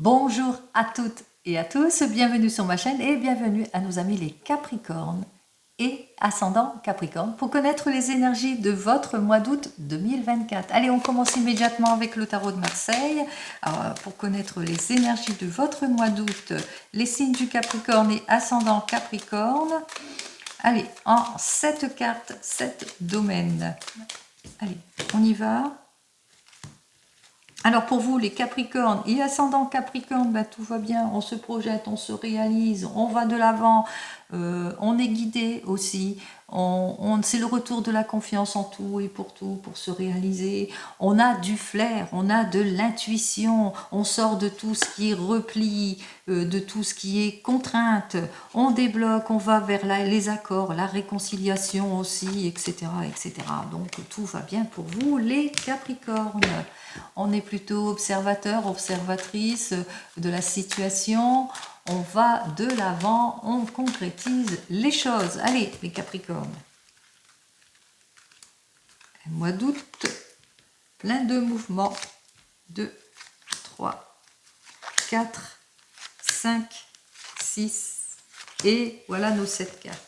Bonjour à toutes et à tous, bienvenue sur ma chaîne et bienvenue à nos amis les Capricornes et ascendant Capricorne pour connaître les énergies de votre mois d'août 2024. Allez, on commence immédiatement avec le tarot de Marseille. Alors, pour connaître les énergies de votre mois d'août, les signes du Capricorne et ascendant Capricorne. Allez, en 7 cartes, 7 domaines. Allez, on y va. Alors pour vous, les Capricornes et ascendant Capricorne, bah, tout va bien, on se projette, on se réalise, on va de l'avant, on est guidé aussi, c'est le retour de la confiance en tout, pour se réaliser. On a du flair, on a de l'intuition, on sort de tout ce qui est repli, de tout ce qui est contrainte, on débloque, on va vers les accords, la réconciliation aussi, etc., etc. Donc tout va bien pour vous, les Capricornes. On est plutôt observateur, observatrice de la situation. On va de l'avant, on concrétise les choses. Allez, les Capricornes. Mois d'août, plein de mouvements. 2, 3, 4, 5, 6. Et voilà nos 7 cartes.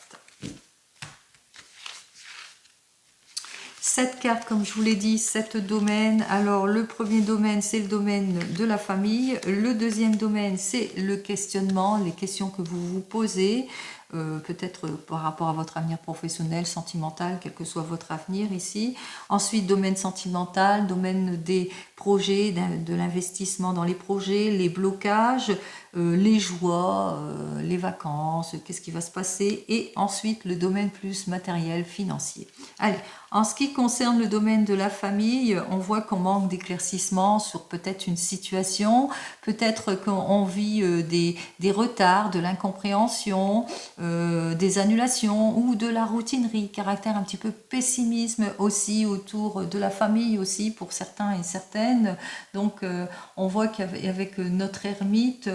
7 cartes, comme je vous l'ai dit, 7 domaines. Alors, le premier domaine, c'est le domaine de la famille. Le deuxième domaine, c'est le questionnement, les questions que vous vous posez, peut-être par rapport à votre avenir professionnel, sentimental, quel que soit votre avenir ici. Ensuite, domaine sentimental, domaine des projets, de l'investissement dans les projets, les blocages, les joies, les vacances, qu'est-ce qui va se passer. Et ensuite, le domaine plus matériel, financier. Allez, en ce qui concerne le domaine de la famille, on voit qu'on manque d'éclaircissement sur peut-être une situation, peut-être qu'on vit des retards, de l'incompréhension, des annulations ou de la routinerie, caractère un petit peu pessimisme aussi autour de la famille aussi pour certains et certaines. Donc on voit qu'avec notre ermite,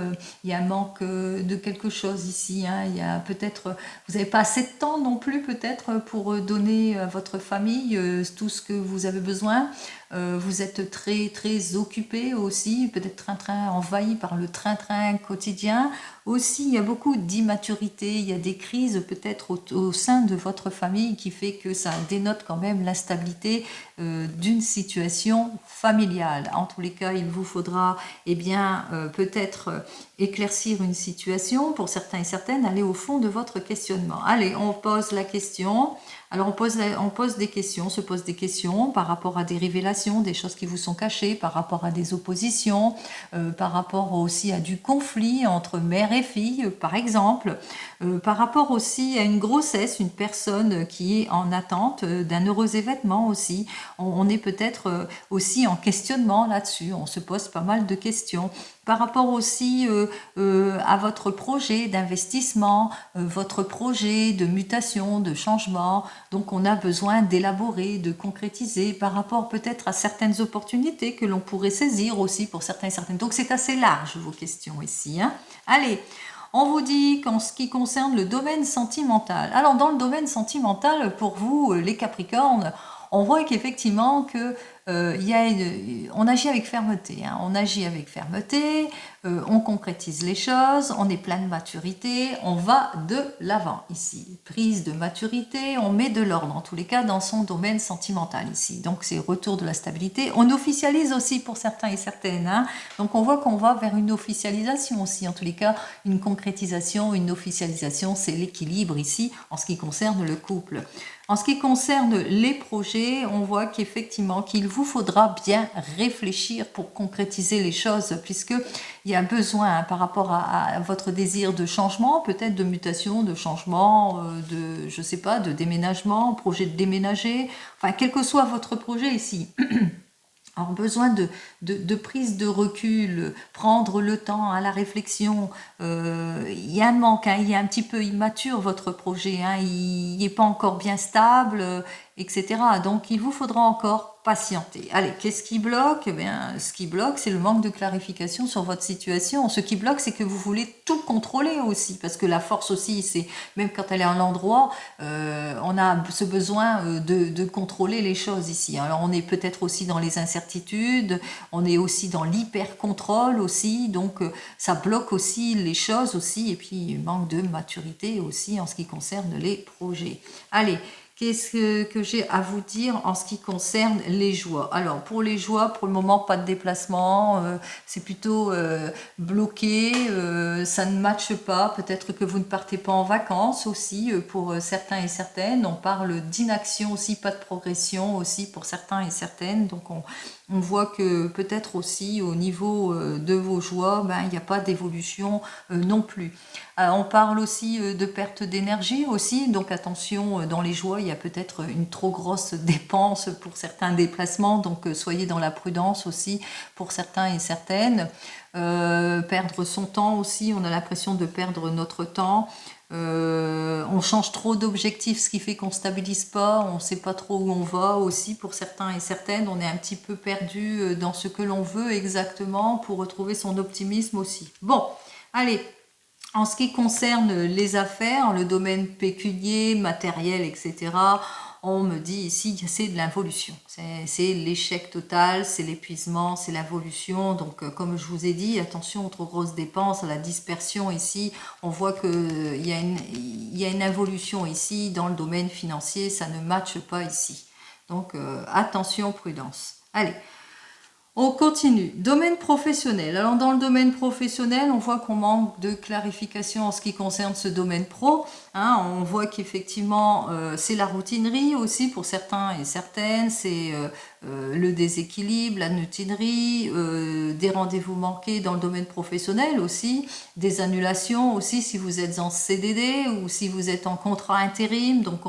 il y a un manque de quelque chose ici. Hein. Il y a peut-être, vous n'avez pas assez de temps non plus peut-être pour donner à votre famille tout ce que vous avez besoin. Vous êtes très très occupé aussi, peut-être train-train envahi par le train-train quotidien. Aussi, il y a beaucoup d'immaturité, il y a des crises peut-être au sein de votre famille qui fait que ça dénote quand même l'instabilité d'une situation familiale. En tous les cas, il vous faudra peut-être éclaircir une situation pour certains et certaines, aller au fond de votre questionnement. Allez, on pose la question. Alors on pose des questions, on se pose des questions par rapport à des révélations, des choses qui vous sont cachées, par rapport à des oppositions, par rapport aussi à du conflit entre mère et fille, par exemple, par rapport aussi à une grossesse, une personne qui est en attente d'un heureux événement aussi. On est peut-être aussi en questionnement là-dessus, on se pose pas mal de questions. Par rapport aussi à votre projet d'investissement, votre projet de mutation, de changement. Donc on a besoin d'élaborer, de concrétiser par rapport peut-être à certaines opportunités que l'on pourrait saisir aussi pour certains et certaines. Donc c'est assez large vos questions ici. Hein. Allez, on vous dit qu'en ce qui concerne le domaine sentimental. Alors dans le domaine sentimental, pour vous les Capricornes, on voit qu'effectivement que on agit avec fermeté. Hein. On agit avec fermeté, on concrétise les choses, on est plein de maturité, on va de l'avant ici. Prise de maturité, on met de l'ordre en tous les cas dans son domaine sentimental ici. Donc c'est retour de la stabilité. On officialise aussi pour certains et certaines. Hein. Donc on voit qu'on va vers une officialisation aussi. En tous les cas, une concrétisation, une officialisation, c'est l'équilibre ici en ce qui concerne le couple. En ce qui concerne les projets, on voit qu'effectivement qu'il vous faudra bien réfléchir pour concrétiser les choses, puisqu'il y a besoin hein, par rapport à votre désir de changement, peut-être de mutation, de changement, je sais pas, de déménagement, projet de déménager, enfin quel que soit votre projet ici. Alors, besoin de prise de recul, prendre le temps à la réflexion. Il y a un manque, hein, il est un petit peu immature votre projet, hein, il n'est pas encore bien stable etc. Donc il vous faudra encore patienter. Allez, qu'est-ce qui bloque? Eh bien, ce qui bloque, c'est le manque de clarification sur votre situation. Ce qui bloque, c'est que vous voulez tout contrôler aussi, parce que la force aussi, c'est même quand elle est à l'endroit, on a ce besoin de contrôler les choses ici. Alors on est peut-être aussi dans les incertitudes, on est aussi dans l'hyper-contrôle aussi, donc ça bloque aussi les choses aussi, et puis manque de maturité aussi en ce qui concerne les projets. Allez, qu'est-ce que j'ai à vous dire en ce qui concerne les joies? Alors, pour les joies, pour le moment, pas de déplacement. C'est plutôt bloqué. Ça ne matche pas. Peut-être que vous ne partez pas en vacances aussi pour certains et certaines. On parle d'inaction aussi, pas de progression aussi pour certains et certaines. Donc, on voit que peut-être aussi au niveau de vos joies, ben, il n'y a pas d'évolution non plus. On parle aussi de perte d'énergie aussi, donc attention, dans les joies, il y a peut-être une trop grosse dépense pour certains déplacements, donc soyez dans la prudence aussi pour certains et certaines. Perdre son temps aussi, on a l'impression de perdre notre temps. On change trop d'objectifs, ce qui fait qu'on ne stabilise pas, on ne sait pas trop où on va aussi pour certains et certaines. On est un petit peu perdu dans ce que l'on veut exactement pour retrouver son optimisme aussi. Bon, allez. En ce qui concerne les affaires, le domaine pécunier, matériel, etc., on me dit ici que c'est de l'involution. C'est l'échec total, c'est l'épuisement, c'est l'involution. Donc, comme je vous ai dit, attention aux trop grosses dépenses, à la dispersion ici. On voit qu'il y a une involution ici dans le domaine financier, ça ne matche pas ici. Donc, attention, prudence. Allez. On continue. Domaine professionnel. Alors dans le domaine professionnel, on voit qu'on manque de clarification en ce qui concerne ce domaine pro. On voit qu'effectivement, c'est la routinerie aussi pour certains et certaines. C'est le déséquilibre, la routinerie, des rendez-vous manqués dans le domaine professionnel aussi, des annulations aussi si vous êtes en CDD ou si vous êtes en contrat intérim. Donc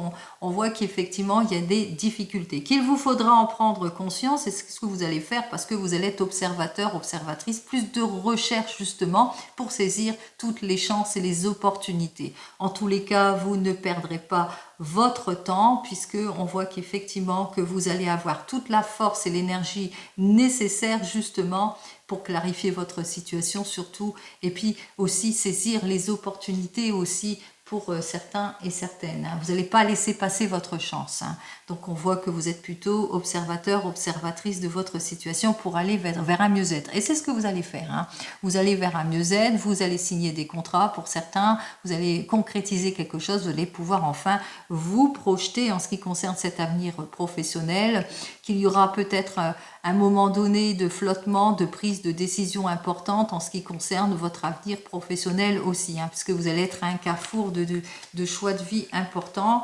on voit qu'effectivement, il y a des difficultés. Qu'il vous faudra en prendre conscience et c'est ce que vous allez faire parce que vous allez être observateur, observatrice, plus de recherche justement pour saisir toutes les chances et les opportunités. En tous les cas, vous ne perdrez pas votre temps puisque on voit qu'effectivement que vous allez avoir toute la force et l'énergie nécessaires justement pour clarifier votre situation surtout et puis aussi saisir les opportunités aussi pour certains et certaines. Vous n'allez pas laisser passer votre chance. Donc on voit que vous êtes plutôt observateur, observatrice de votre situation pour aller vers un mieux-être. Et c'est ce que vous allez faire. Vous allez vers un mieux-être, vous allez signer des contrats pour certains, vous allez concrétiser quelque chose, vous allez pouvoir enfin vous projeter en ce qui concerne cet avenir professionnel, qu'il y aura peut-être un moment donné de flottement, de prise de décision importante en ce qui concerne votre avenir professionnel aussi, puisque vous allez être à un carrefour de choix de vie importants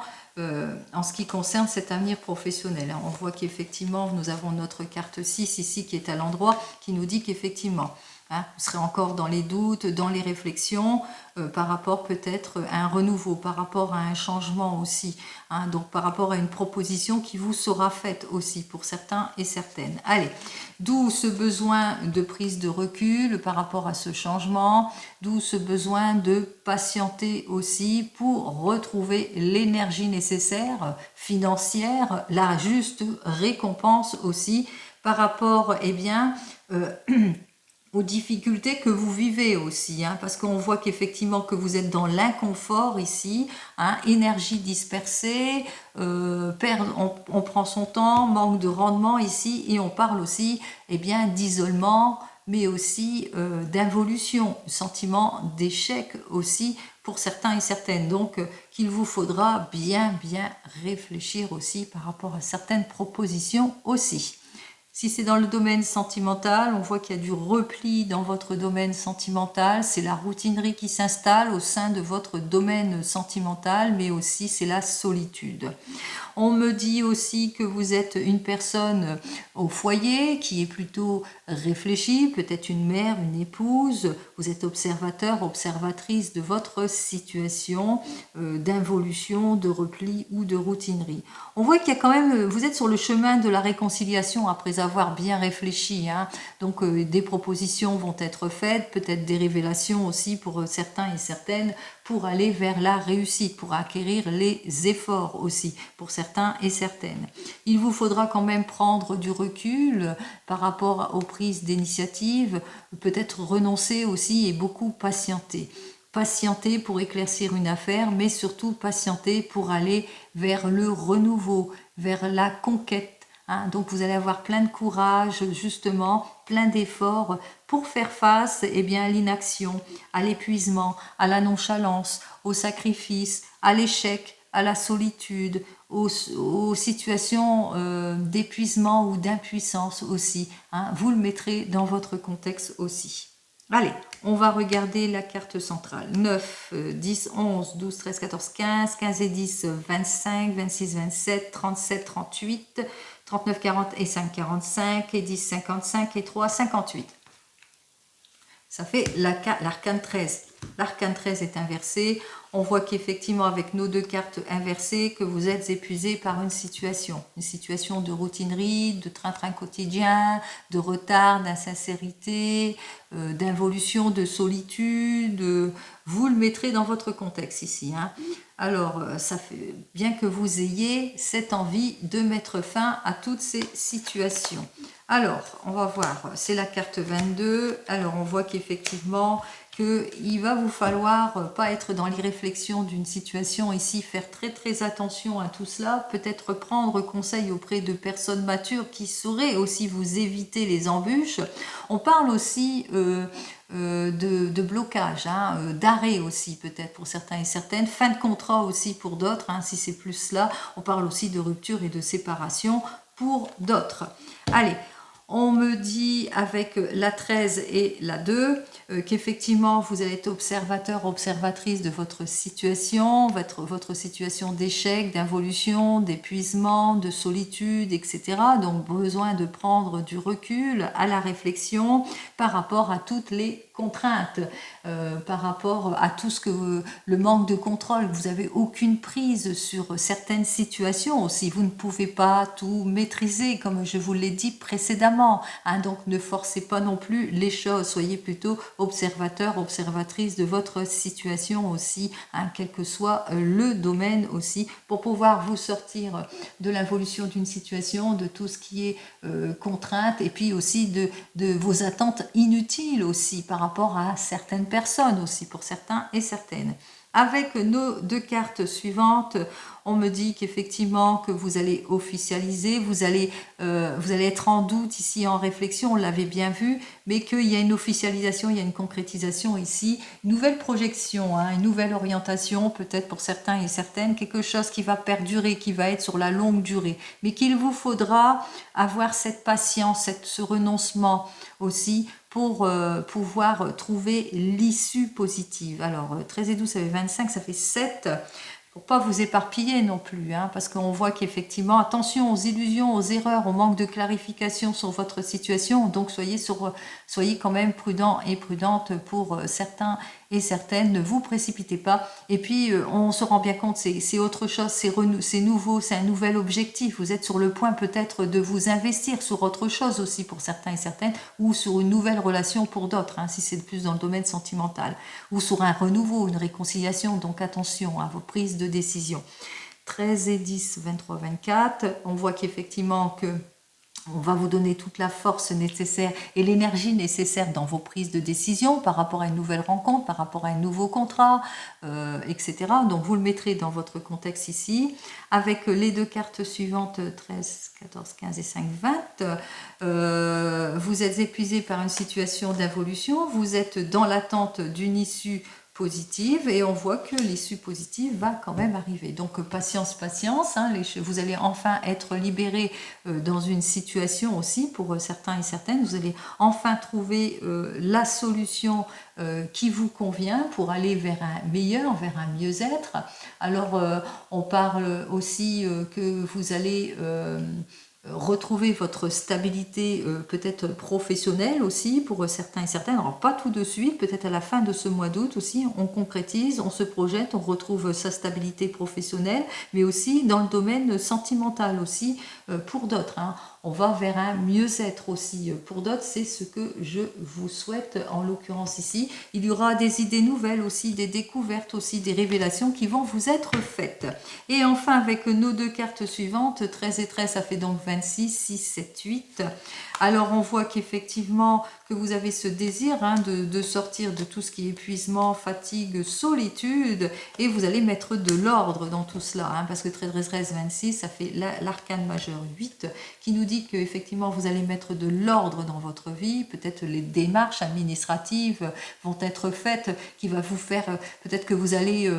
en ce qui concerne cet avenir professionnel. On voit qu'effectivement, nous avons notre carte 6 ici qui est à l'endroit, qui nous dit qu'effectivement, vous serez encore dans les doutes, dans les réflexions, par rapport peut-être à un renouveau, par rapport à un changement aussi, donc par rapport à une proposition qui vous sera faite aussi pour certains et certaines. Allez, d'où ce besoin de prise de recul par rapport à ce changement, d'où ce besoin de patienter aussi pour retrouver l'énergie nécessaire, financière, la juste récompense aussi par rapport, aux difficultés que vous vivez aussi, parce qu'on voit qu'effectivement que vous êtes dans l'inconfort ici, énergie dispersée, on prend son temps, manque de rendement ici, et on parle aussi d'isolement, mais aussi d'involution, sentiment d'échec aussi pour certains et certaines. Donc qu'il vous faudra bien réfléchir aussi par rapport à certaines propositions aussi. Si c'est dans le domaine sentimental, on voit qu'il y a du repli dans votre domaine sentimental, c'est la routinerie qui s'installe au sein de votre domaine sentimental, mais aussi c'est la solitude. On me dit aussi que vous êtes une personne au foyer qui est plutôt réfléchie, peut-être une mère, une épouse, vous êtes observateur, observatrice de votre situation d'involution, de repli ou de routinerie. On voit qu'il y a quand même, vous êtes sur le chemin de la réconciliation après avoir avoir bien réfléchi, hein. Donc des propositions vont être faites, peut-être des révélations aussi pour certains et certaines, pour aller vers la réussite, pour acquérir les efforts aussi, pour certains et certaines. Il vous faudra quand même prendre du recul par rapport aux prises d'initiative, peut-être renoncer aussi et beaucoup patienter. Patienter pour éclaircir une affaire, mais surtout patienter pour aller vers le renouveau, vers la conquête. Hein. Donc vous allez avoir plein de courage, justement, plein d'efforts pour faire face eh bien, à l'inaction, à l'épuisement, à la nonchalance, au sacrifice, à l'échec, à la solitude, aux situations d'épuisement ou d'impuissance aussi. Hein. Vous le mettrez dans votre contexte aussi. Allez, on va regarder la carte centrale. 9, 10, 11, 12, 13, 14, 15, 15 et 10, 25, 26, 27, 37, 38, 39, 40 et 5, 45, et 10, 55 et 3, 58. Ça fait l'arcane 13. L'arcane 13 est inversé. On voit qu'effectivement, avec nos deux cartes inversées, que vous êtes épuisé par une situation de routinerie, de train-train quotidien, de retard, d'insincérité, d'involution, de solitude. Vous le mettrez dans votre contexte ici. Hein. Alors, ça fait bien que vous ayez cette envie de mettre fin à toutes ces situations. Alors, on va voir, c'est la carte 22. Alors, on voit qu'effectivement, qu'il va vous falloir pas être dans l'irréflexion d'une situation ici, faire très très attention à tout cela, peut-être prendre conseil auprès de personnes matures qui sauraient aussi vous éviter les embûches. On parle aussi de blocage, hein, d'arrêt aussi peut-être pour certains et certaines, fin de contrat aussi pour d'autres, hein, si c'est plus cela. On parle aussi de rupture et de séparation pour d'autres. Allez, on me dit avec la 13 et la 2 qu'effectivement vous allez être observateur, observatrice de votre situation, votre situation d'échec, d'involution, d'épuisement, de solitude, etc. Donc besoin de prendre du recul à la réflexion par rapport à toutes les contraintes, par rapport à tout ce que le manque de contrôle, vous n'avez aucune prise sur certaines situations aussi, vous ne pouvez pas tout maîtriser comme je vous l'ai dit précédemment, hein, donc ne forcez pas non plus les choses, soyez plutôt observateur, observatrice de votre situation aussi, hein, quel que soit le domaine aussi, pour pouvoir vous sortir de l'involution d'une situation, de tout ce qui est contrainte, et puis aussi de vos attentes inutiles aussi par rapport à certaines personnes aussi, pour certains et certaines. Avec nos deux cartes suivantes, on me dit qu'effectivement que vous allez officialiser, vous allez être en doute ici, en réflexion, on l'avait bien vu, mais qu'il y a une officialisation, il y a une concrétisation ici, une nouvelle projection, hein, une nouvelle orientation, peut-être pour certains et certaines, quelque chose qui va perdurer, qui va être sur la longue durée, mais qu'il vous faudra avoir cette patience, ce renoncement aussi, pour pouvoir trouver l'issue positive. Alors, 13 et 12, ça fait 25, ça fait 7. Pour pas vous éparpiller non plus, hein, parce qu'on voit qu'effectivement, attention aux illusions, aux erreurs, au manque de clarification sur votre situation, donc soyez quand même prudent et prudente pour certains et certaines, ne vous précipitez pas, et puis on se rend bien compte, c'est autre chose, c'est nouveau, c'est un nouvel objectif, vous êtes sur le point peut-être de vous investir sur autre chose aussi pour certains et certaines, ou sur une nouvelle relation pour d'autres, hein, si c'est plus dans le domaine sentimental, ou sur un renouveau, une réconciliation, donc attention à vos prises de décision. 13 et 10, 23, 24, on voit qu'effectivement on va vous donner toute la force nécessaire et l'énergie nécessaire dans vos prises de décision par rapport à une nouvelle rencontre, par rapport à un nouveau contrat, etc. Donc vous le mettrez dans votre contexte ici. Avec les deux cartes suivantes, 13, 14, 15 et 5, 20, vous êtes épuisé par une situation d'involution, vous êtes dans l'attente d'une issue positive et on voit que l'issue positive va quand même arriver. Donc patience, patience, hein, vous allez enfin être libéré dans une situation aussi pour certains et certaines, vous allez enfin trouver la solution qui vous convient pour aller vers un meilleur, vers un mieux-être. Alors on parle aussi que vous allez retrouver votre stabilité peut-être professionnelle aussi pour certains et certaines, alors pas tout de suite, peut-être à la fin de ce mois d'août aussi, on concrétise, on se projette, on retrouve sa stabilité professionnelle, mais aussi dans le domaine sentimental aussi pour d'autres, hein. on va vers un mieux-être aussi. Pour d'autres, c'est ce que je vous souhaite en l'occurrence ici. Il y aura des idées nouvelles aussi, des découvertes aussi, des révélations qui vont vous être faites. Et enfin, avec nos deux cartes suivantes, 13 et 13, ça fait donc 26, 6, 7, 8. Alors, on voit qu'effectivement, que vous avez ce désir de sortir de tout ce qui est épuisement, fatigue, solitude, et vous allez mettre de l'ordre dans tout cela, parce que 13, 13, 26, ça fait l'arcane majeur 8, qui nous dit qu'effectivement, vous allez mettre de l'ordre dans votre vie, peut-être les démarches administratives vont être faites, qui va vous faire, peut-être que vous allez...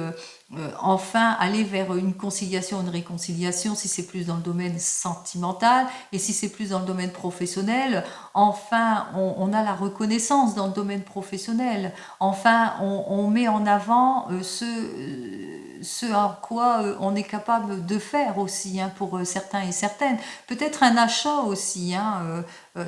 enfin aller vers une conciliation, une réconciliation si c'est plus dans le domaine sentimental, et si c'est plus dans le domaine professionnel, enfin on a la reconnaissance dans le domaine professionnel, enfin on met en avant ce à quoi on est capable de faire aussi, pour certains et certaines. Peut-être un achat aussi,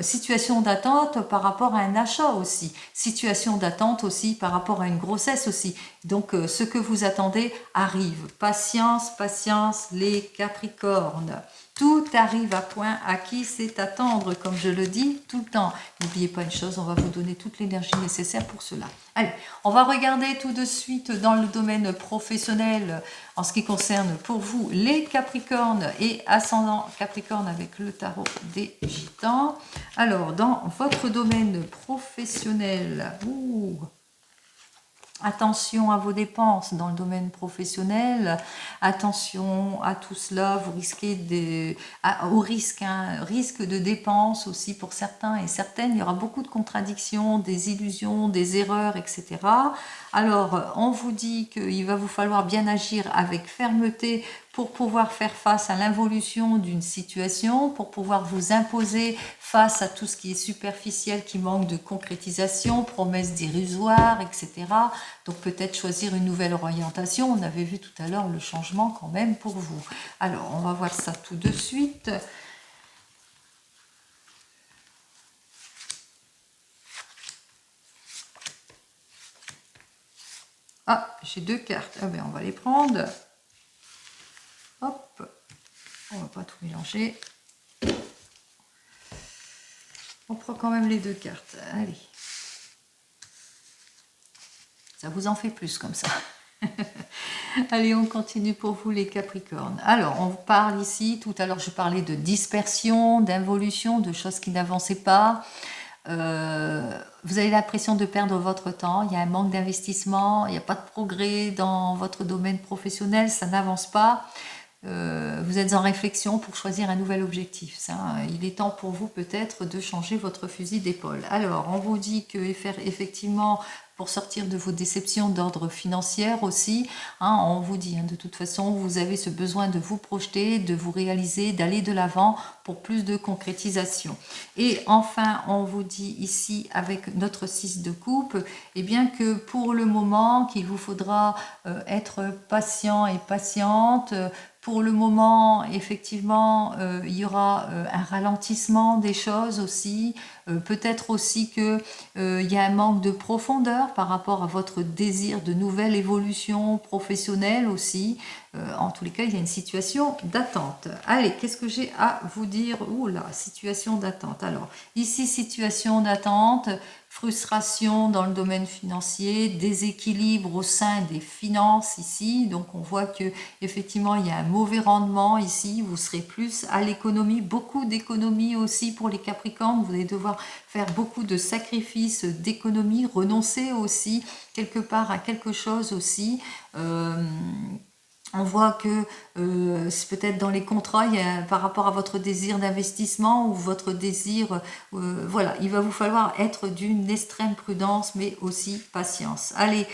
situation d'attente par rapport à un achat aussi, situation d'attente aussi par rapport à une grossesse aussi. Donc ce que vous attendez arrive. Patience, patience, les Capricornes. Tout arrive à point, à qui c'est attendre, comme je le dis tout le temps. N'oubliez pas une chose, on va vous donner toute l'énergie nécessaire pour cela. Allez, on va regarder tout de suite dans le domaine professionnel, en ce qui concerne pour vous les Capricornes et ascendant Capricorne avec le tarot des Gitans. Alors, dans votre domaine professionnel, attention à vos dépenses dans le domaine professionnel, attention à tout cela, vous risquez au risque de dépenses aussi pour certains et certaines, il y aura beaucoup de contradictions, des illusions, des erreurs, etc. Alors, on vous dit qu'il va vous falloir bien agir avec fermeté pour pouvoir faire face à l'involution d'une situation, pour pouvoir vous imposer face à tout ce qui est superficiel, qui manque de concrétisation, promesses dérisoires, etc. Donc peut-être choisir une nouvelle orientation. On avait vu tout à l'heure le changement quand même pour vous. Alors, on va voir ça tout de suite. Ah, j'ai deux cartes. Ah ben, on va les prendre. Hop, on va pas tout mélanger. On prend quand même les deux cartes. Allez. Ça vous en fait plus comme ça. Allez, on continue pour vous les Capricornes. Alors, on parle ici, tout à l'heure je parlais de dispersion, d'involution, de choses qui n'avançaient pas. Vous avez l'impression de perdre votre temps, il y a un manque d'investissement, il n'y a pas de progrès dans votre domaine professionnel, ça n'avance pas. Vous êtes en réflexion pour choisir un nouvel objectif. Il est temps pour vous peut-être de changer votre fusil d'épaule. Alors, on vous dit que effectivement, pour sortir de vos déceptions d'ordre financier aussi, on vous dit de toute façon, vous avez ce besoin de vous projeter, de vous réaliser, d'aller de l'avant pour plus de concrétisation. Et enfin, on vous dit ici avec notre 6 de coupe, bien que pour le moment, qu'il vous faudra être patient et patiente. Pour le moment, effectivement, il y aura un ralentissement des choses aussi. Peut-être aussi qu'il y a un manque de profondeur par rapport à votre désir de nouvelle évolution professionnelle aussi. En tous les cas, il y a une situation d'attente. Allez, qu'est-ce que j'ai à vous dire? Oula, situation d'attente. Alors, ici, situation d'attente, frustration dans le domaine financier, déséquilibre au sein des finances ici. Donc, on voit que effectivement, il y a un mauvais rendement ici. Vous serez plus à l'économie, beaucoup d'économie aussi pour les Capricornes. Vous allez devoir faire beaucoup de sacrifices d'économie, renoncer aussi quelque part à quelque chose aussi. On voit que c'est peut-être dans les contrats, par rapport à votre désir d'investissement ou votre désir, voilà, il va vous falloir être d'une extrême prudence, mais aussi patience. Allez,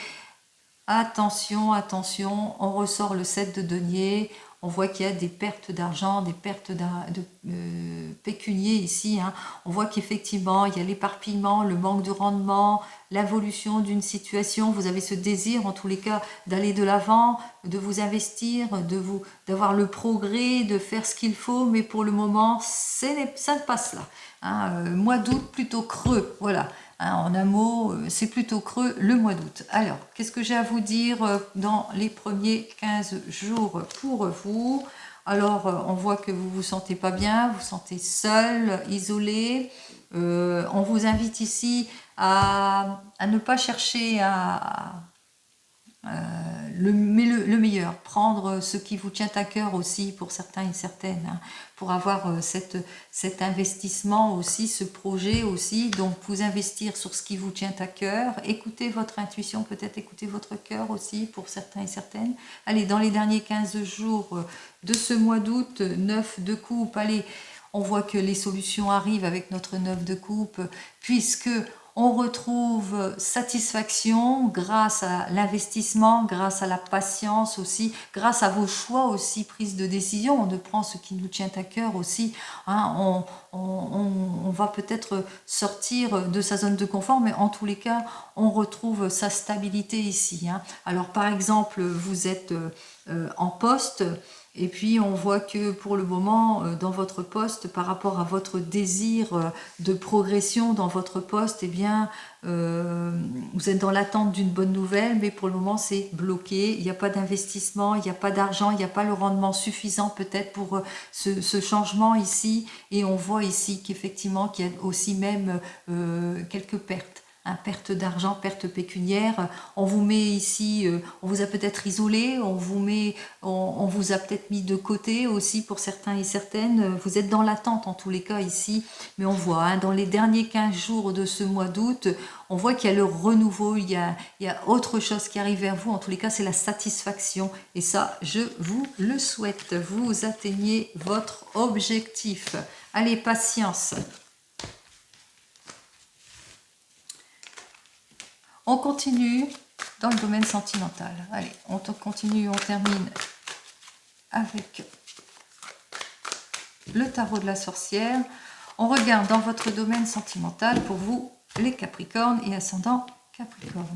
attention, attention, on ressort le 7 de denier, on voit qu'il y a des pertes d'argent, des pertes de pécunier ici. On voit qu'effectivement, il y a l'éparpillement, le manque de rendement, l'évolution d'une situation. Vous avez ce désir, en tous les cas, d'aller de l'avant, de vous investir, d'avoir le progrès, de faire ce qu'il faut, mais pour le moment, ça ne passe là. Mois d'août plutôt creux, voilà. En un mot, c'est plutôt creux le mois d'août. Alors, qu'est-ce que j'ai à vous dire dans les premiers 15 jours pour vous? Alors, on voit que vous vous sentez pas bien, vous vous sentez seul, isolé. On vous invite ici à ne pas chercher le meilleur, prendre ce qui vous tient à cœur aussi pour certains et certaines, hein, pour avoir cet investissement aussi, ce projet aussi, donc vous investir sur ce qui vous tient à cœur, écoutez votre intuition, peut-être écoutez votre cœur aussi pour certains et certaines. Allez, dans les derniers 15 jours de ce mois d'août, 9 de coupe, allez, on voit que les solutions arrivent avec notre 9 de coupe, puisque on retrouve satisfaction grâce à l'investissement, grâce à la patience aussi, grâce à vos choix aussi, prise de décision. On prend ce qui nous tient à cœur aussi. Hein, on va peut-être sortir de sa zone de confort, mais en tous les cas, on retrouve sa stabilité ici. Hein. Alors par exemple, vous êtes en poste, et puis on voit que pour le moment, dans votre poste, par rapport à votre désir de progression dans votre poste, eh bien, vous êtes dans l'attente d'une bonne nouvelle, mais pour le moment c'est bloqué. Il n'y a pas d'investissement, il n'y a pas d'argent, il n'y a pas le rendement suffisant peut-être pour ce changement ici. Et on voit ici qu'effectivement qu'il y a aussi même quelques pertes. Perte d'argent, perte pécuniaire, on vous met ici, on vous a peut-être isolé, on vous a peut-être mis de côté aussi pour certains et certaines, vous êtes dans l'attente en tous les cas ici, mais on voit, hein, dans les derniers 15 jours de ce mois d'août, on voit qu'il y a le renouveau, il y a autre chose qui arrive vers vous, en tous les cas c'est la satisfaction, et ça je vous le souhaite, vous atteignez votre objectif. Allez, patience. On continue dans le domaine sentimental. Allez, on continue, on termine avec le tarot de la sorcière. On regarde dans votre domaine sentimental pour vous, les Capricornes et ascendant Capricorne.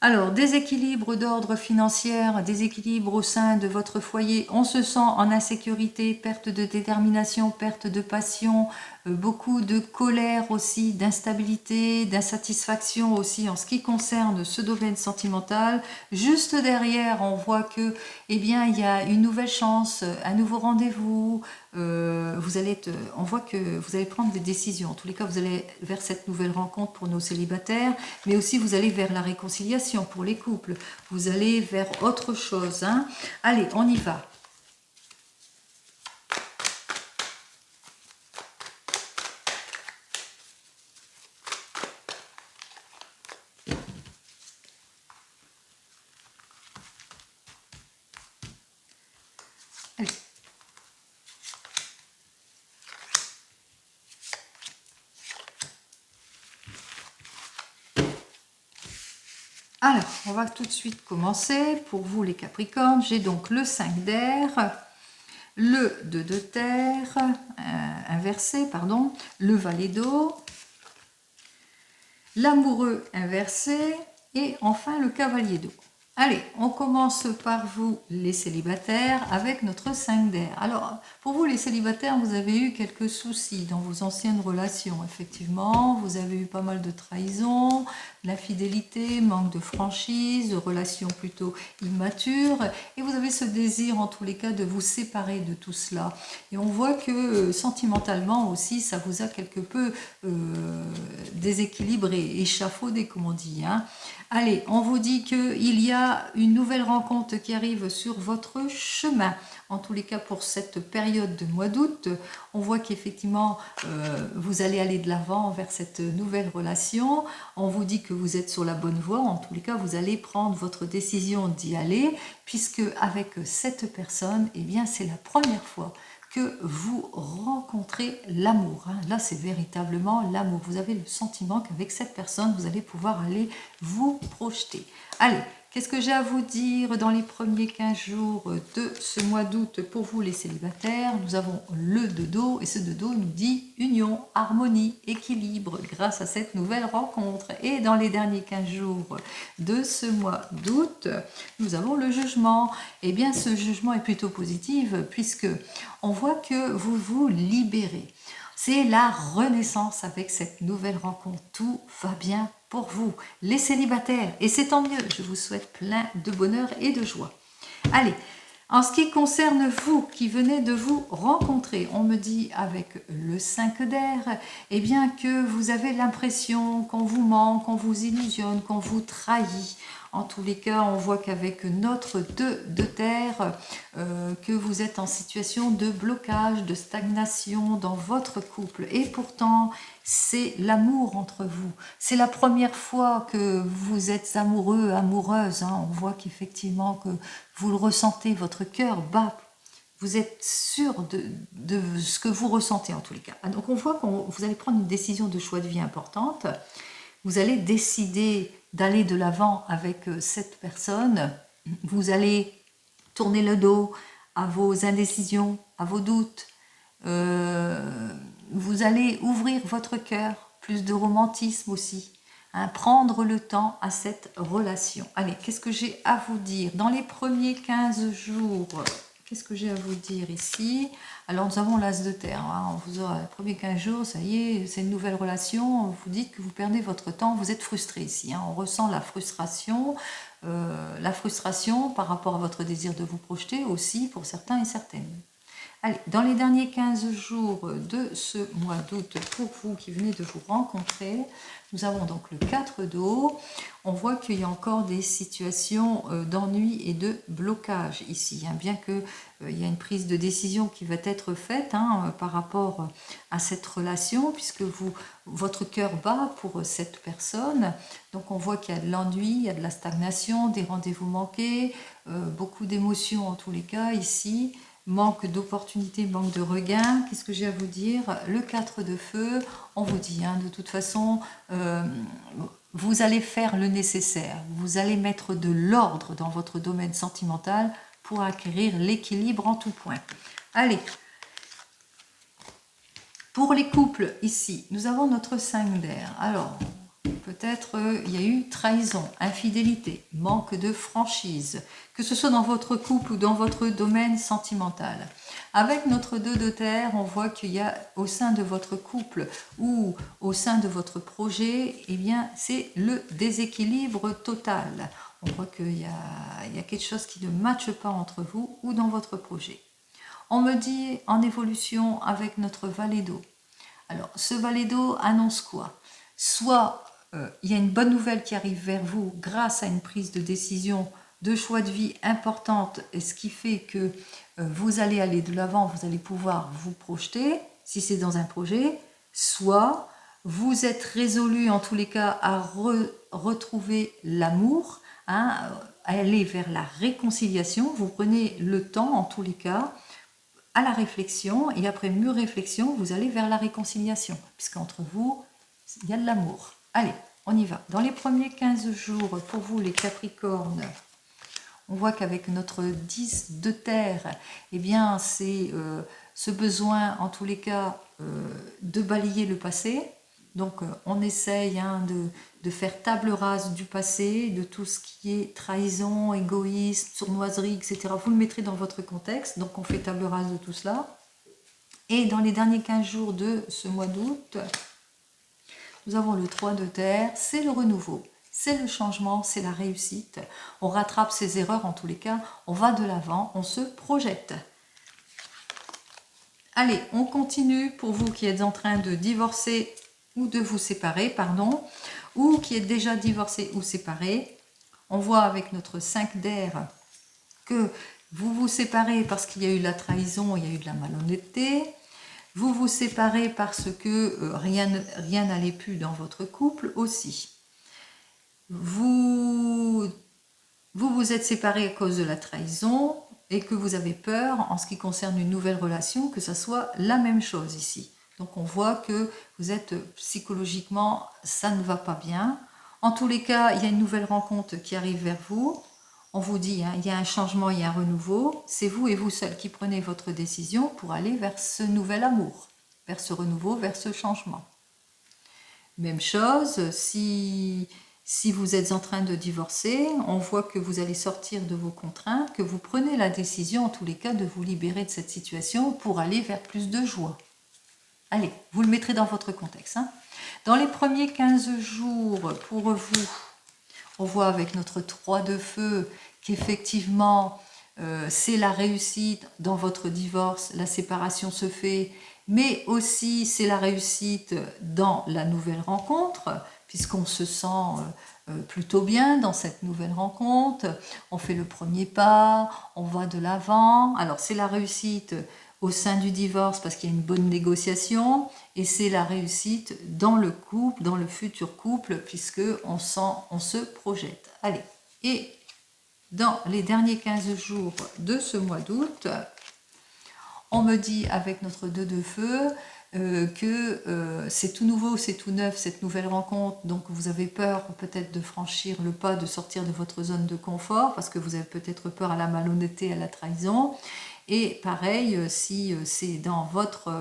Alors, déséquilibre d'ordre financier, déséquilibre au sein de votre foyer, on se sent en insécurité, perte de détermination, perte de passion, beaucoup de colère aussi, d'instabilité, d'insatisfaction aussi en ce qui concerne ce domaine sentimental. Juste derrière, on voit que, eh bien, il y a une nouvelle chance, un nouveau rendez-vous. On voit que vous allez prendre des décisions. En tous les cas, vous allez vers cette nouvelle rencontre pour nos célibataires, mais aussi vous allez vers la réconciliation pour les couples. Vous allez vers autre chose. Hein. Allez, on y va. Allez. Alors, on va tout de suite commencer. Pour vous les Capricornes, j'ai donc le 5 d'air, le 2 de terre, inversé, pardon, le valet d'eau, l'amoureux inversé et enfin le cavalier d'eau. Allez, on commence par vous les célibataires avec notre 5 d'air. Alors, pour vous les célibataires, vous avez eu quelques soucis dans vos anciennes relations, effectivement. Vous avez eu pas mal de trahisons, de l'infidélité, manque de franchise, de relations plutôt immatures. Et vous avez ce désir, en tous les cas, de vous séparer de tout cela. Et on voit que sentimentalement aussi, ça vous a quelque peu déséquilibré, échafaudé, comme on dit. Hein. Allez, on vous dit qu'il y a une nouvelle rencontre qui arrive sur votre chemin. En tous les cas, pour cette période de mois d'août, on voit qu'effectivement, vous allez aller de l'avant vers cette nouvelle relation. On vous dit que vous êtes sur la bonne voie. En tous les cas, vous allez prendre votre décision d'y aller, puisque avec cette personne, eh bien, c'est la première fois que vous rencontrez l'amour. Hein. Là, c'est véritablement l'amour. Vous avez le sentiment qu'avec cette personne, vous allez pouvoir aller vous projeter. Allez, qu'est-ce que j'ai à vous dire dans les premiers 15 jours de ce mois d'août pour vous les célibataires? Nous avons le 2 d'eau et ce 2 d'eau nous dit union, harmonie, équilibre grâce à cette nouvelle rencontre. Et dans les derniers 15 jours de ce mois d'août, nous avons le jugement. Eh bien, ce jugement est plutôt positif puisque on voit que vous vous libérez. C'est la renaissance avec cette nouvelle rencontre. Tout va bien pour vous, les célibataires. Et c'est tant mieux. Je vous souhaite plein de bonheur et de joie. Allez, en ce qui concerne vous qui venez de vous rencontrer, on me dit avec le 5 d'air, eh bien que vous avez l'impression qu'on vous ment, qu'on vous illusionne, qu'on vous trahit. En tous les cas, on voit qu'avec notre 2 de terre, que vous êtes en situation de blocage, de stagnation dans votre couple. Et pourtant, c'est l'amour entre vous. C'est la première fois que vous êtes amoureux, amoureuse. Hein. On voit qu'effectivement que vous le ressentez, votre cœur bat. Vous êtes sûr de ce que vous ressentez en tous les cas. Donc on voit que vous allez prendre une décision de choix de vie importante. Vous allez décider d'aller de l'avant avec cette personne. Vous allez tourner le dos à vos indécisions, à vos doutes. Vous allez ouvrir votre cœur, plus de romantisme aussi. Hein, prendre le temps à cette relation. Allez, qu'est-ce que j'ai à vous dire? Dans les premiers 15 jours, qu'est-ce que j'ai à vous dire ici? Alors, nous avons l'As de terre. Hein, on vous aura les premiers 15 jours, ça y est, c'est une nouvelle relation. Vous dites que vous perdez votre temps, vous êtes frustré ici. Hein, on ressent la frustration par rapport à votre désir de vous projeter aussi pour certains et certaines. Allez, dans les derniers 15 jours de ce mois d'août, pour vous qui venez de vous rencontrer, nous avons donc le 4 d'eau. On voit qu'il y a encore des situations d'ennui et de blocage ici, hein, bien qu'il y a une prise de décision qui va être faite par rapport à cette relation, puisque votre cœur bat pour cette personne. Donc on voit qu'il y a de l'ennui, il y a de la stagnation, des rendez-vous manqués, beaucoup d'émotions en tous les cas ici. Manque d'opportunités, manque de regain. Qu'est-ce que j'ai à vous dire? Le 4 de feu, on vous dit, hein, de toute façon, vous allez faire le nécessaire. Vous allez mettre de l'ordre dans votre domaine sentimental pour acquérir l'équilibre en tout point. Allez, pour les couples, ici, nous avons notre 5 d'air. Alors, peut-être il y a eu trahison, infidélité, manque de franchise, que ce soit dans votre couple ou dans votre domaine sentimental. Avec notre 2 de terre, on voit qu'il y a au sein de votre couple ou au sein de votre projet, eh bien, c'est le déséquilibre total. On voit qu'il y a quelque chose qui ne matche pas entre vous ou dans votre projet. On me dit en évolution avec notre valet d'eau. Alors, ce valet d'eau annonce quoi? Soit il y a une bonne nouvelle qui arrive vers vous grâce à une prise de décision, de choix de vie importante, et ce qui fait que vous allez aller de l'avant, vous allez pouvoir vous projeter, si c'est dans un projet, soit vous êtes résolu en tous les cas à retrouver l'amour, hein, à aller vers la réconciliation, vous prenez le temps en tous les cas, à la réflexion, et après mûre réflexion, vous allez vers la réconciliation, puisqu'entre vous, il y a de l'amour. Allez, on y va. Dans les premiers 15 jours, pour vous les Capricornes, on voit qu'avec notre 10 de terre, eh bien, c'est ce besoin, en tous les cas, de balayer le passé. Donc, on essaye de faire table rase du passé, de tout ce qui est trahison, égoïsme, sournoiserie, etc. Vous le mettrez dans votre contexte, donc on fait table rase de tout cela. Et dans les derniers 15 jours de ce mois d'août, nous avons le 3 de terre, c'est le renouveau, c'est le changement, c'est la réussite. On rattrape ses erreurs en tous les cas, on va de l'avant, on se projette. Allez, on continue pour vous qui êtes en train de divorcer ou de vous séparer, pardon, ou qui êtes déjà divorcé ou séparé. On voit avec notre 5 d'air que vous vous séparez parce qu'il y a eu la trahison, il y a eu de la malhonnêteté. Vous vous séparez parce que rien n'allait plus dans votre couple aussi. Vous vous êtes séparés à cause de la trahison et que vous avez peur en ce qui concerne une nouvelle relation que ça soit la même chose ici. Donc on voit que vous êtes psychologiquement, ça ne va pas bien. En tous les cas, il y a une nouvelle rencontre qui arrive vers vous. On vous dit, hein, il y a un changement, il y a un renouveau. C'est vous et vous seul qui prenez votre décision pour aller vers ce nouvel amour, vers ce renouveau, vers ce changement. Même chose, si vous êtes en train de divorcer, on voit que vous allez sortir de vos contraintes, que vous prenez la décision, en tous les cas, de vous libérer de cette situation pour aller vers plus de joie. Allez, vous le mettrez dans votre contexte. Hein. Dans les premiers 15 jours, pour vous, on voit avec notre 3 de feu qu'effectivement, c'est la réussite dans votre divorce, la séparation se fait, mais aussi c'est la réussite dans la nouvelle rencontre, puisqu'on se sent plutôt bien dans cette nouvelle rencontre, on fait le premier pas, on va de l'avant. Alors c'est la réussite au sein du divorce parce qu'il y a une bonne négociation, et c'est la réussite dans le couple, dans le futur couple, puisque on se projette. Allez, et dans les derniers 15 jours de ce mois d'août, on me dit avec notre 2 de feu que c'est tout nouveau, c'est tout neuf, cette nouvelle rencontre, donc vous avez peur peut-être de franchir le pas, de sortir de votre zone de confort, parce que vous avez peut-être peur à la malhonnêteté, à la trahison. Et pareil, si c'est dans votre...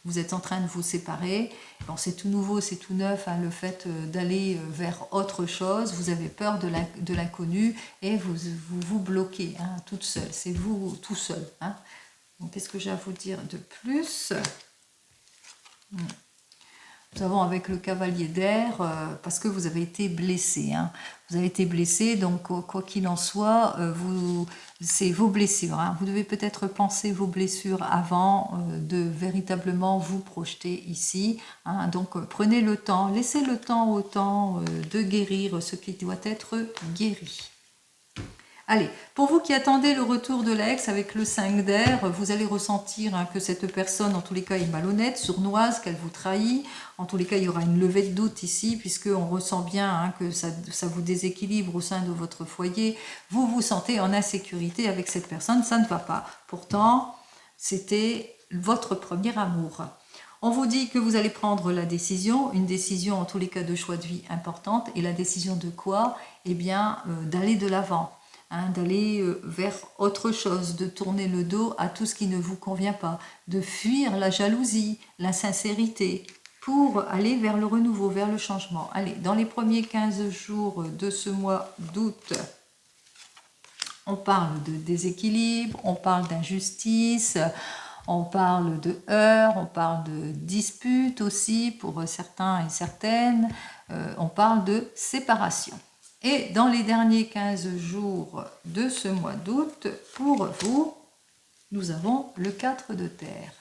vous êtes en train de vous séparer, bon, c'est tout nouveau, c'est tout neuf, hein, le fait d'aller vers autre chose, vous avez peur de l'inconnu et vous bloquez, hein, toute seule, c'est vous tout seul. Hein. Qu'est-ce que j'ai à vous dire de plus? Nous avons avec le cavalier d'air, parce que vous avez été blessé. Hein. Vous avez été blessé, donc quoi qu'il en soit, c'est vos blessures. Hein. Vous devez peut-être penser vos blessures avant de véritablement vous projeter ici. Hein. Donc prenez le temps, laissez le temps au temps de guérir ce qui doit être guéri. Allez, pour vous qui attendez le retour de l'ex avec le 5 d'air, vous allez ressentir hein, que cette personne, en tous les cas, est malhonnête, sournoise, qu'elle vous trahit. En tous les cas, il y aura une levée de doute ici, puisqu'on ressent bien hein, que ça vous déséquilibre au sein de votre foyer. Vous vous sentez en insécurité avec cette personne, ça ne va pas. Pourtant, c'était votre premier amour. On vous dit que vous allez prendre la décision, une décision en tous les cas de choix de vie importante. Et la décision de quoi? Eh bien, d'aller de l'avant. Hein, d'aller vers autre chose, de tourner le dos à tout ce qui ne vous convient pas, de fuir la jalousie, l'insincérité, pour aller vers le renouveau, vers le changement. Allez, dans les premiers 15 jours de ce mois d'août, on parle de déséquilibre, on parle d'injustice, on parle de heurts, on parle de disputes aussi pour certains et certaines, on parle de séparation. Et dans les derniers 15 jours de ce mois d'août, pour vous, nous avons le 4 de terre.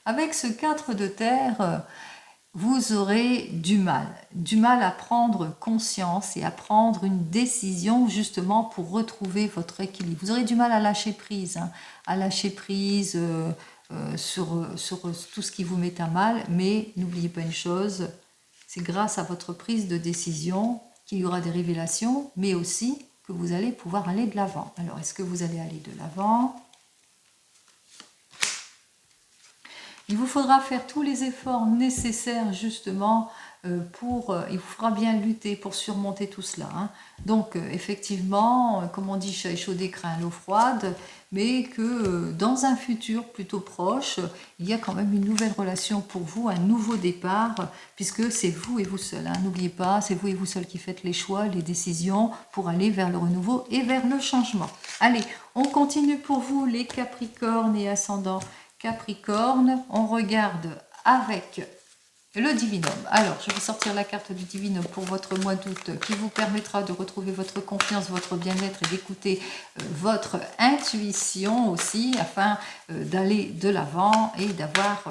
Avec ce 4 de terre, vous aurez du mal à prendre conscience et à prendre une décision justement pour retrouver votre équilibre. Vous aurez du mal à lâcher prise, hein, à lâcher prise sur tout ce qui vous met à mal, mais n'oubliez pas une chose, c'est grâce à votre prise de décision qu'il y aura des révélations, mais aussi que vous allez pouvoir aller de l'avant. Alors, est-ce que vous allez aller de l'avant? Il vous faudra faire tous les efforts nécessaires justement il vous faudra bien lutter pour surmonter tout cela. Hein. Donc effectivement, comme on dit, chat échaudé craint l'eau froide, mais que dans un futur plutôt proche, il y a quand même une nouvelle relation pour vous, un nouveau départ, puisque c'est vous et vous seul. Hein. N'oubliez pas, c'est vous et vous seul qui faites les choix, les décisions pour aller vers le renouveau et vers le changement. Allez, on continue pour vous les Capricornes et ascendants Capricorne. On regarde avec le divinum. Alors, je vais sortir la carte du divinum pour votre mois d'août qui vous permettra de retrouver votre confiance, votre bien-être et d'écouter votre intuition aussi afin d'aller de l'avant et d'avoir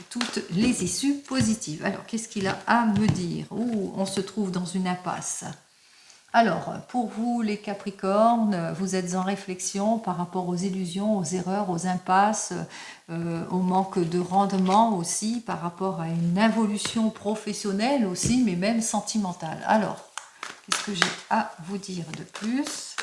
toutes les issues positives. Alors, qu'est-ce qu'il a à me dire? On se trouve dans une impasse. Alors, pour vous les Capricornes, vous êtes en réflexion par rapport aux illusions, aux erreurs, aux impasses, au manque de rendement aussi, par rapport à une évolution professionnelle aussi, mais même sentimentale. Alors, qu'est-ce que j'ai à vous dire de plus ?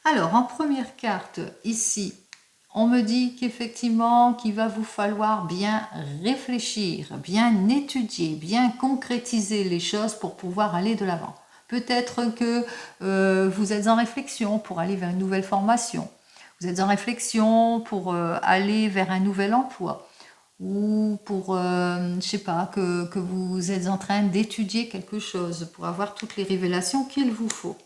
Alors, en première carte, ici, on me dit qu'effectivement, qu'il va vous falloir bien réfléchir, bien étudier, bien concrétiser les choses pour pouvoir aller de l'avant. Peut-être que vous êtes en réflexion pour aller vers une nouvelle formation. Vous êtes en réflexion pour aller vers un nouvel emploi. Ou pour, je ne sais pas, que vous êtes en train d'étudier quelque chose pour avoir toutes les révélations qu'il vous faut.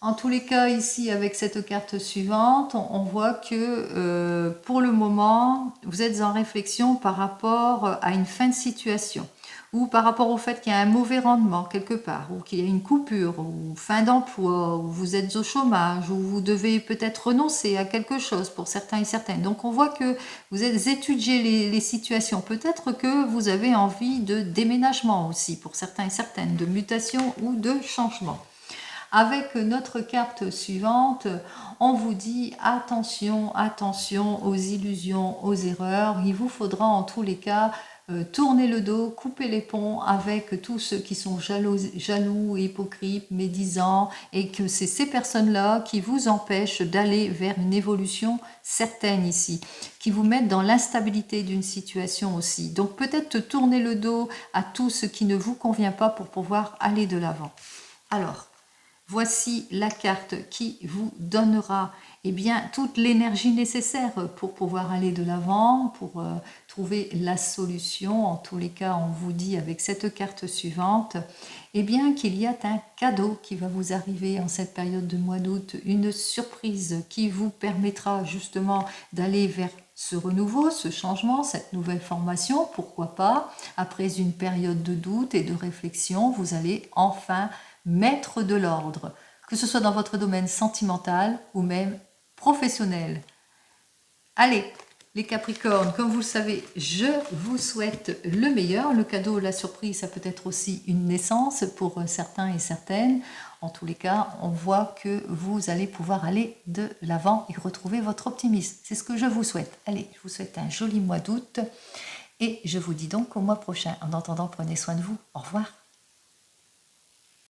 En tous les cas, ici, avec cette carte suivante, on voit que pour le moment, vous êtes en réflexion par rapport à une fin de situation ou par rapport au fait qu'il y a un mauvais rendement quelque part, ou qu'il y a une coupure, ou fin d'emploi, ou vous êtes au chômage, ou vous devez peut-être renoncer à quelque chose pour certains et certaines. Donc on voit que vous êtes étudié les situations. Peut-être que vous avez envie de déménagement aussi pour certains et certaines, de mutation ou de changement. Avec notre carte suivante, on vous dit attention, attention aux illusions, aux erreurs. Il vous faudra en tous les cas tourner le dos, couper les ponts avec tous ceux qui sont jaloux, hypocrites, médisants, et que c'est ces personnes-là qui vous empêchent d'aller vers une évolution certaine ici, qui vous mettent dans l'instabilité d'une situation aussi. Donc peut-être tourner le dos à tout ce qui ne vous convient pas pour pouvoir aller de l'avant. Alors, voici la carte qui vous donnera toute l'énergie nécessaire pour pouvoir aller de l'avant, pour trouver la solution. En tous les cas, on vous dit avec cette carte suivante qu'il y a un cadeau qui va vous arriver en cette période de mois d'août, une surprise qui vous permettra justement d'aller vers ce renouveau, ce changement, cette nouvelle formation, pourquoi pas. Après une période de doute et de réflexion, vous allez enfin mettre de l'ordre, que ce soit dans votre domaine sentimental ou même professionnel. Allez, les Capricornes, comme vous le savez, je vous souhaite le meilleur. Le cadeau, la surprise, ça peut être aussi une naissance pour certains et certaines. En tous les cas, on voit que vous allez pouvoir aller de l'avant et retrouver votre optimisme. C'est ce que je vous souhaite. Allez, je vous souhaite un joli mois d'août et je vous dis donc au mois prochain. En attendant, prenez soin de vous. Au revoir.